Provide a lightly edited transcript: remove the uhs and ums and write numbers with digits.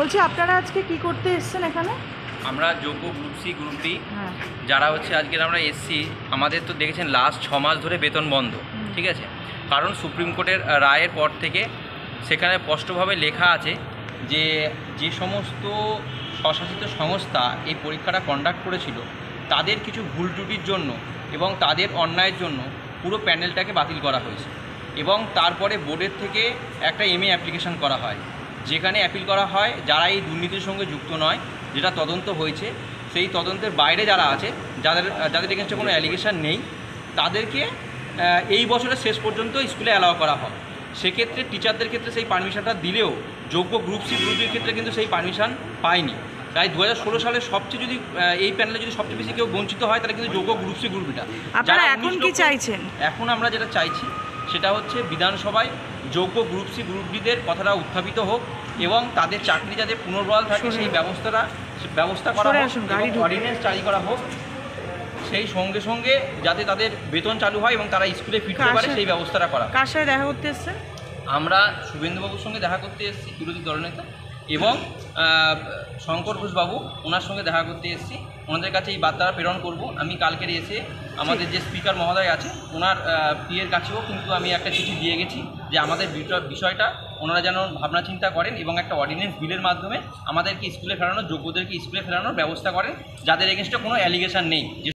বলছি আপনারা আজকে কি করতে এসেছেন এখানে? আমরা যোগ্য গ্রুপ সি গ্রুপ ডি যারা হচ্ছে আজকে আমরা এসছি, আমাদের তো দেখেছেন লাস্ট 6 মাস ধরে বেতন বন্ধ, ঠিক আছে। কারণ সুপ্রিম কোর্টের রায়ের পর থেকে সেখানে স্পষ্টভাবে লেখা আছে যে যে সমস্ত স্বশাসিত সংস্থা এই পরীক্ষাটা কন্ডাক্ট করেছিল তাদের কিছু ভুল ত্রুটির জন্য এবং তাদের অন্যায়ের জন্য পুরো প্যানেলটাকে বাতিল করা হয়েছে। এবং তারপরে বোর্ডের থেকে একটা MA অ্যাপ্লিকেশন করা হয়, যেখানে অ্যাপিল করা হয় যারা এই দুর্নীতির সঙ্গে যুক্ত নয়, যেটা তদন্ত হয়েছে সেই তদন্তের বাইরে যারা আছে, যাদের এগেনস্টে কোনো অ্যালিগেশন নেই, তাদেরকে এই বছরের শেষ পর্যন্ত স্কুলে অ্যালাউ করা হয়। সেক্ষেত্রে টিচারদের ক্ষেত্রে সেই পারমিশনটা দিলেও যোগ্য গ্রুপ সি গ্রুপ ডির ক্ষেত্রে কিন্তু সেই পারমিশন পায়নি। তাই 2016 সালে সবচেয়ে যদি এই প্যানেলে যদি সবচেয়ে বেশি কেউ বঞ্চিত হয় তাহলে কিন্তু যোগ্য গ্রুপ সি গ্রুপ ডিটা। আপনারা এখন কি চাইছেন? এখন আমরা যেটা চাইছি সেটা হচ্ছে বিধানসভায় যোগ্য গ্রুপ সি গ্রুপ ডিদের কথাটা উত্থাপিত হোক এবং তাদের চাকরি যাতে পুনর্বহাল থাকে সেই ব্যবস্থা করা হোক, অর্ডিন্যান্স জারি করা হোক। সেই সঙ্গে সঙ্গে যাতে তাদের বেতন চালু হয় এবং তারা স্কুলে ফিরতে পারে সেই ব্যবস্থাটা করা। কার সাথে দেখা করতে এসেছেন? আমরা শুভেন্দুবাবুর সঙ্গে দেখা করতে এসেছি, বিরোধী দলনেতা, এবং শঙ্কর ঘোষবাবু ওনার সঙ্গে দেখা করতে এসেছি। ওনাদের কাছে এই বার্তাটা প্রেরণ করব। আমি কালকের এসে আমাদের যে স্পিকার মহোদয় আছে ওনার পিএর কাছেও কিন্তু আমি একটা চিঠি দিয়ে গেছি যে আমাদের বিষয়টা ওনারা যেন ভাবনা চিন্তা করেন এবং একটা অর্ডিন্যান্স বিলের মাধ্যমে আমাদেরকে স্কুলে ফেরানোর, যোগ্যদেরকে স্কুলে ফেরানোর ব্যবস্থা করেন যাদের এগেনস্টে কোনো অ্যালিগেশন নেই।